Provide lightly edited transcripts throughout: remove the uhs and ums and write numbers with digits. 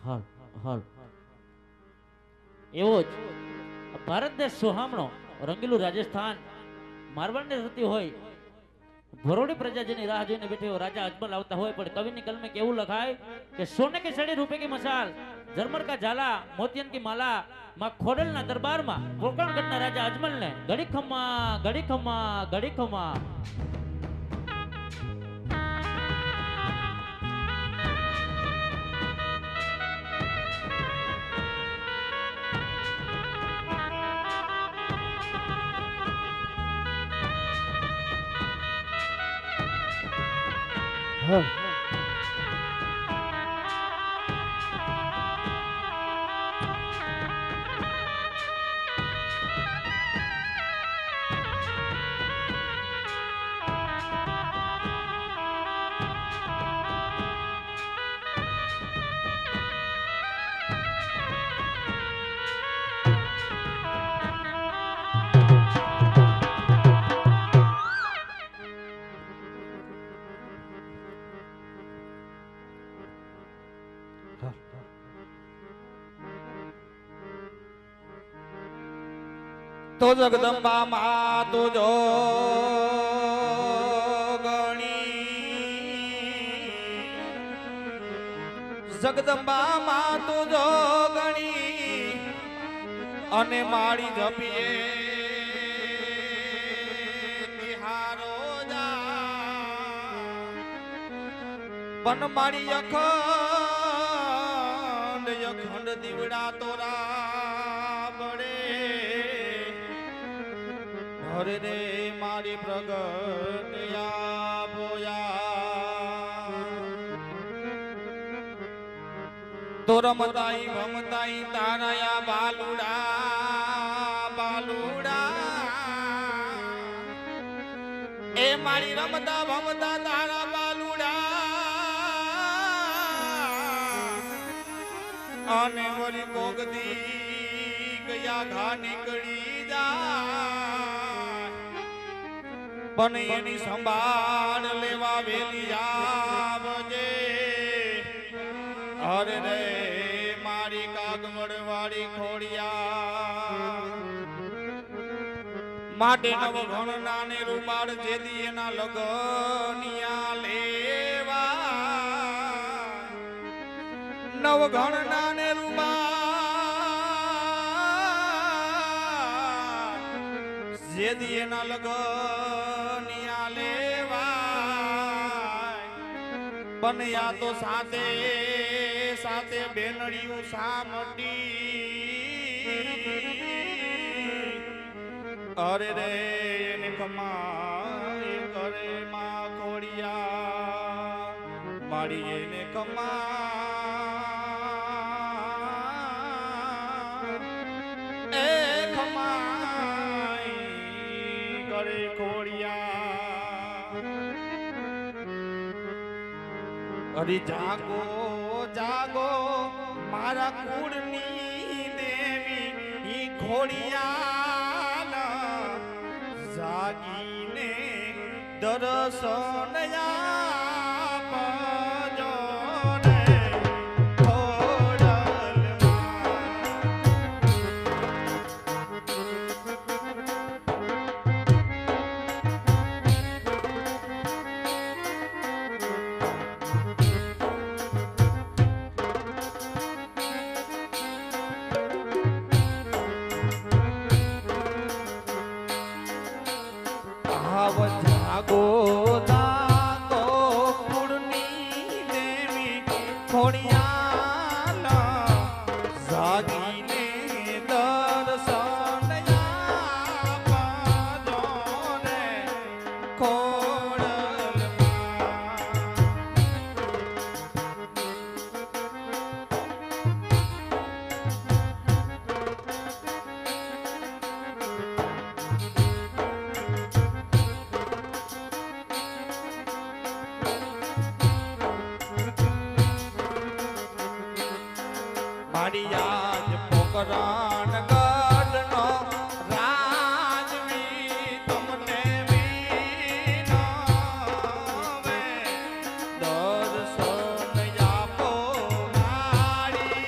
હાલ હાલ એવો જ ભારત દેશ સોહામણો રંગીલું રાજસ્થાન મારવાડને થતી હોય ભરોડી પ્રજા જેની રાહ જોઈને બેઠી હોય રાજા અજમલ આવતા હોય પણ કવિની કલમે કેવું લખાય કે સોને की सड़ी રૂપે की मशाल जरमर का झाला मोतियन की माला માં ખોડલના દરબારમાં કોકણગઢના રાજા અજમલને ઘડી ખમ્મા ઘડી ખમ્મા ઘડી ખમ્મા तो जगदम्बा माँ तो जो जगदम्बा माँ तो जो गणी अने माड़ी जपीए तिहारो जा बन माड़ी अखंड अखंड दीवड़ा तोरा हरे रे मारी प्रगट या बोया तो रमताई भमताई ताराया बालुड़ा बालुड़ा ए मारी रमता भमता तारा बालुड़ा आने वरी कोगदी गया घा निकली जा पण एनी संभाळ लेवा वेली आवजे हरे रे मारी कागमड़ वाली खोड़िया माटे नव घण नाने रूमाल जेदी एना लगनिया लेवा नव घण नाने रूमाल जेदी एना लगनिया लेवा बनिया तो साथे साथे बेनड़ियों सामटी अरे रे ने कमाई करे माँ खोड़िया मारी ने कमाई ए कमाई करे खोड़िया अरे जागो जागो मारा कुड़नी देवी ई घोड़ियाल जागीने दर्शन आपजो रे जागो जागो कुड़नी देवी खोड़ियाल जागीने दर्शन आपजो रे मारियाज पोकरान गढ़नो राजवी तुमने वीणावे दर्शन आपो मारी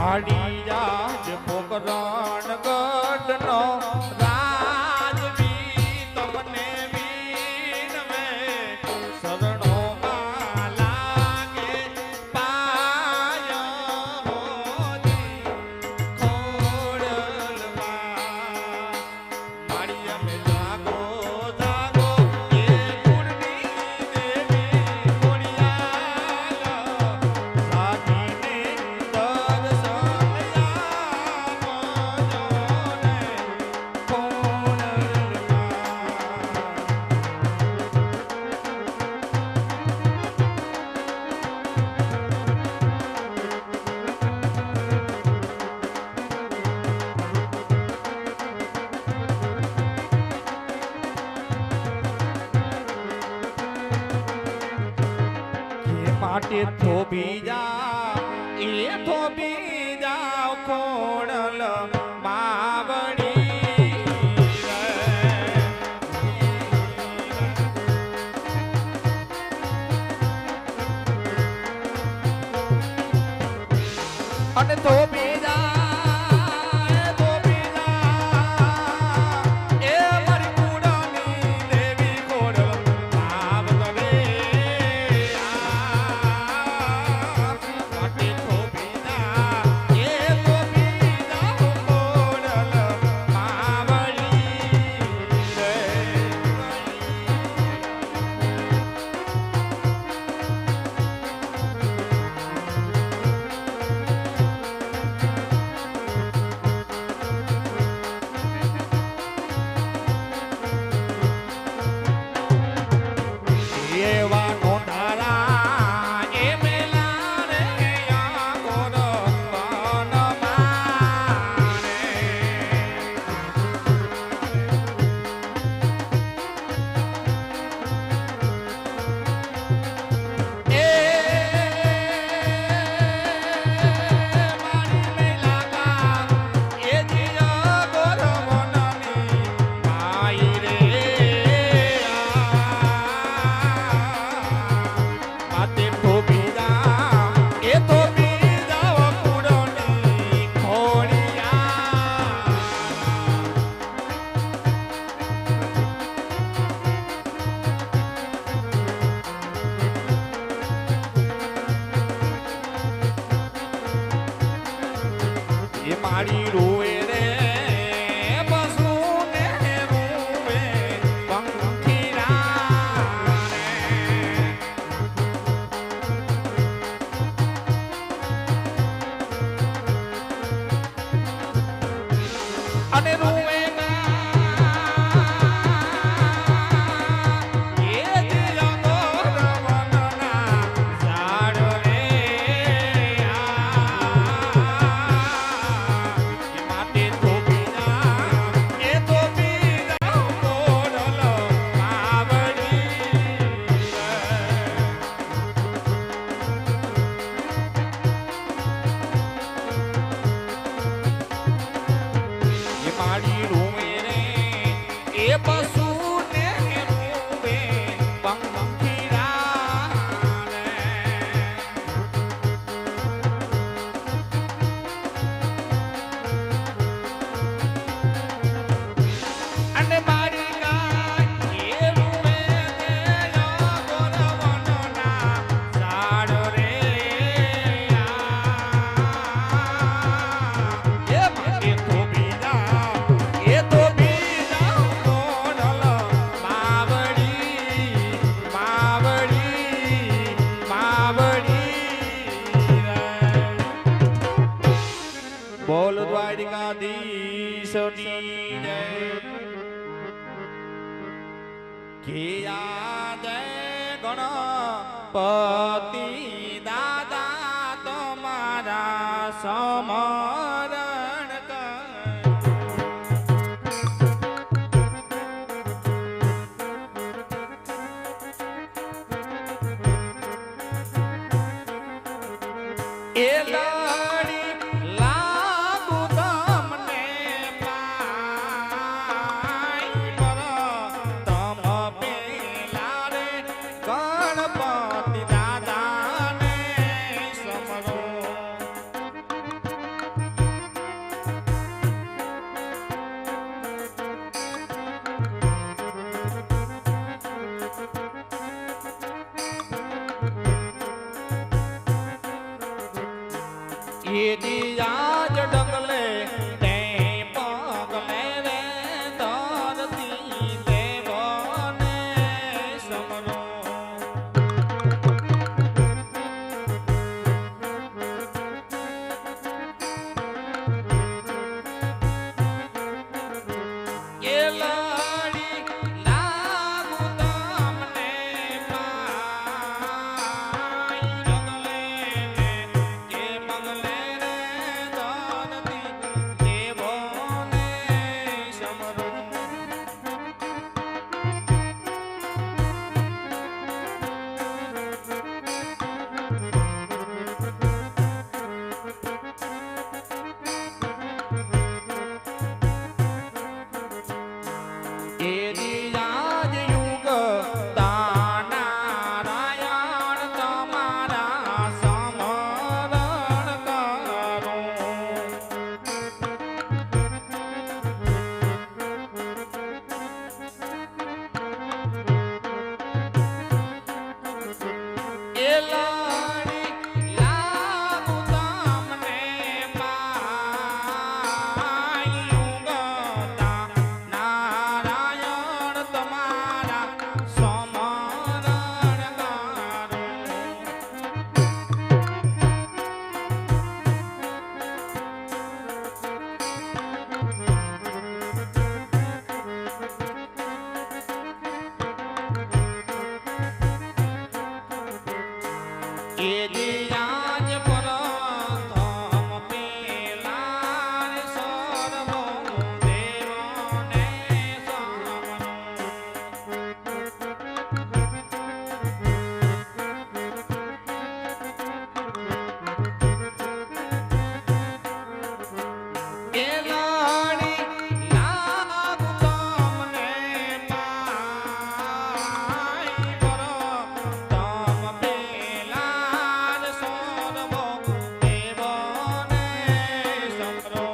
કાળિયાજ પોકરણ ગઢનો રાજવી તમને વીણવે શરણોમાં લાગે પાય હોજી ખોડલમાં મારી અમે જાગો જાગો એ કુળની દેવી ખોડિયાર સાથીને દર્શન માટે થોભી જા એ થોભી જાઓ ખોડલ માવડી અને થોભી જા મારી રોએ રે બસુને રોવે પંખીરા અને રોવે બોલ દ્વારિકાધીશની જય કિયા જય ગણપતિ દાદા તમારા સમરણ એ લાડી લાગુ તમને પાઈ પર તમ પેલા રે ગણપતિ દાદાને સમરો એ દિયાજ ડગલે તે પગલે રે ધરતી દેવને સમરો એ લડી લાગુ તમને પાઈ ડગલે કે પગલે રે ધરતી દેવને સમરો એ દિયાજ યુગ તાનારાયણ તમારા સમરણ કરો એ લડી લાગુ તમને પાઈ યુગ નારાયણ તમારા સમરણ કરો એ દિયાજ પ્રથમ પેલા સર્વો દેવને સમરો એ લડી લાગુ તમને પાઈ પ્રથમ પેલા સર્વો દેવને સમરો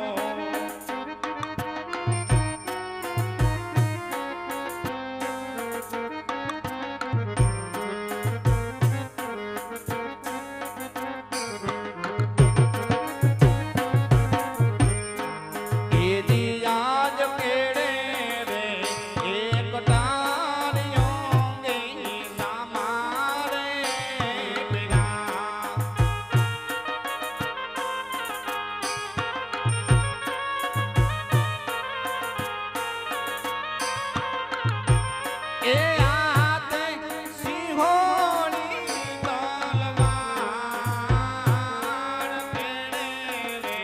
એ દિયાજ કેડે રે એક ટાણિયો ગઈ સામારે ભેગા એ હાથે સિંહોની તલવાર કેડે રે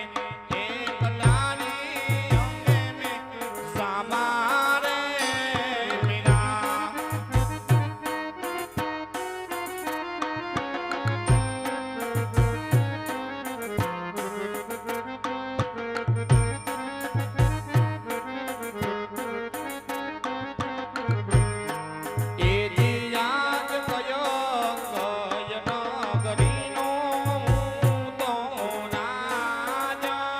એક ટાણી અંગે મે સામારે ભેગા એ દિયાજ કયો કય નગરીનો હું તો રાજવીને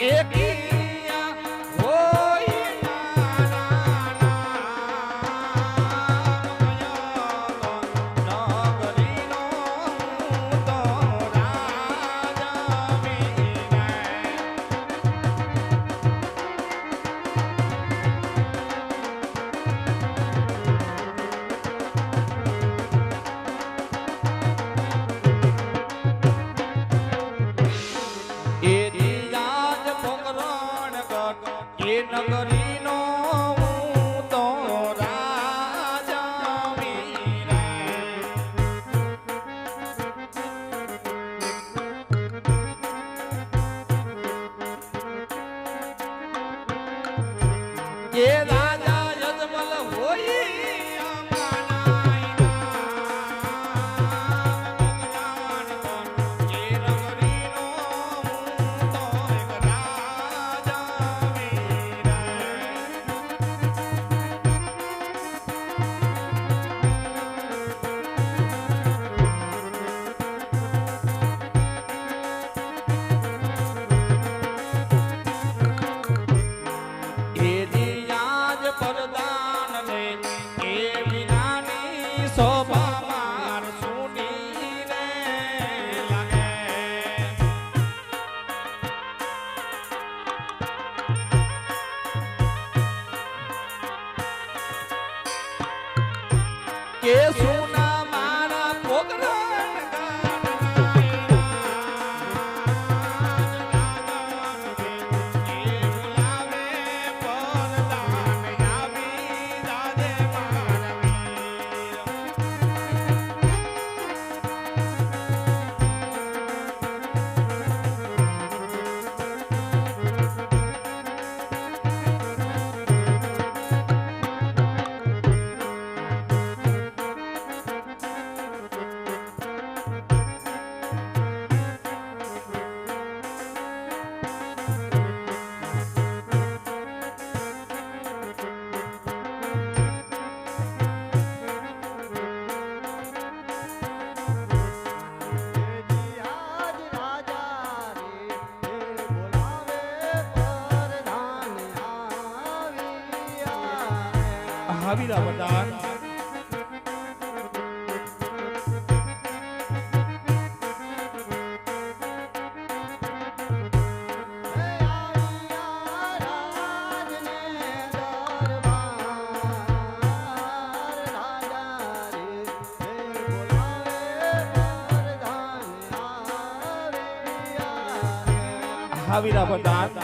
એ કિયા હોય મારા નામ નગરીનો હું તો રાજવીને એ દિયાજ પોકરણ ગઢ એ નગરીનો હું તો રાજવીને એ રાજા યજમલ હોય અમારા એ નગરીનો હું તો એક રાજવીને કે સુના મારા પોકરણ હાવીરા વડાન હાવીરા વડાન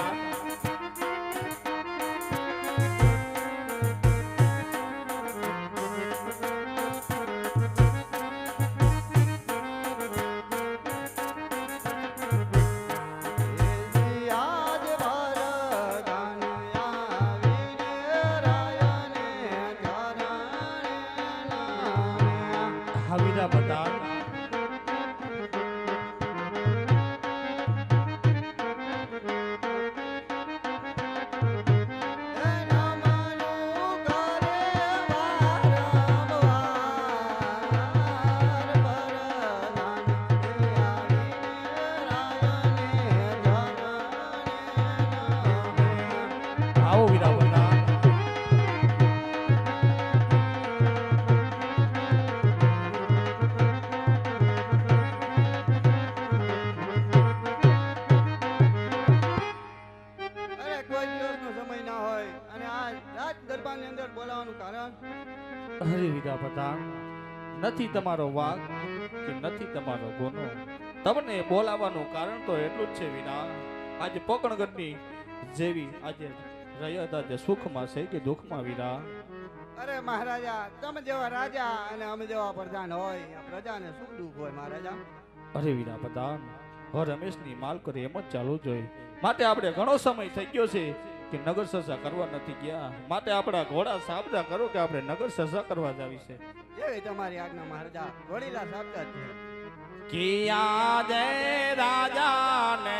હાવીરા વડાન આવો વીરા વડાન અરે વીરા વડાન નથી તમારો વાંક કે નથી તમારો ગુનો તમને બોલાવવાનું કારણ તો એટલું જ છે વીરા આજે પોકણગઢની જેવી આજે રહ્યા હતા તે સુખમાં છે કે દુઃખમાં વીરા અરે મહારાજા તમે જેવા રાજા અને અમે જેવા પ્રધાન હોય આ પ્રજાને શું દુઃખ હોય મહારાજા અરે વીરા પ્રધાન હર રમેશની માલ કરી એમ જ ચાલુ જોઈએ માટે આપણે ઘણો સમય થઈ ગયો છે કે નગર સજા કરવા નથી ગયા માટે આપણા ઘોડા સાબદા કરો કે આપણે નગર સજા કરવા જાવી છે જેવી તમારી આજ્ઞા મહારાજા ઘોડીલા સાબદા છે કિયા જય રાજાને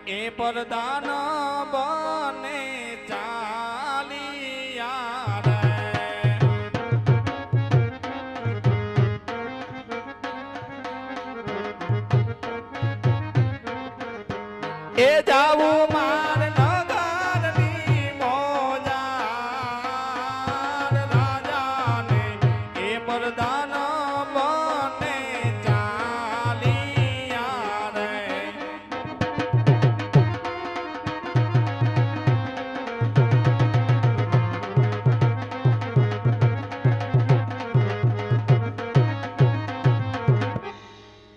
એ પ્રધાન બને ચાલિયા રે એ જાવું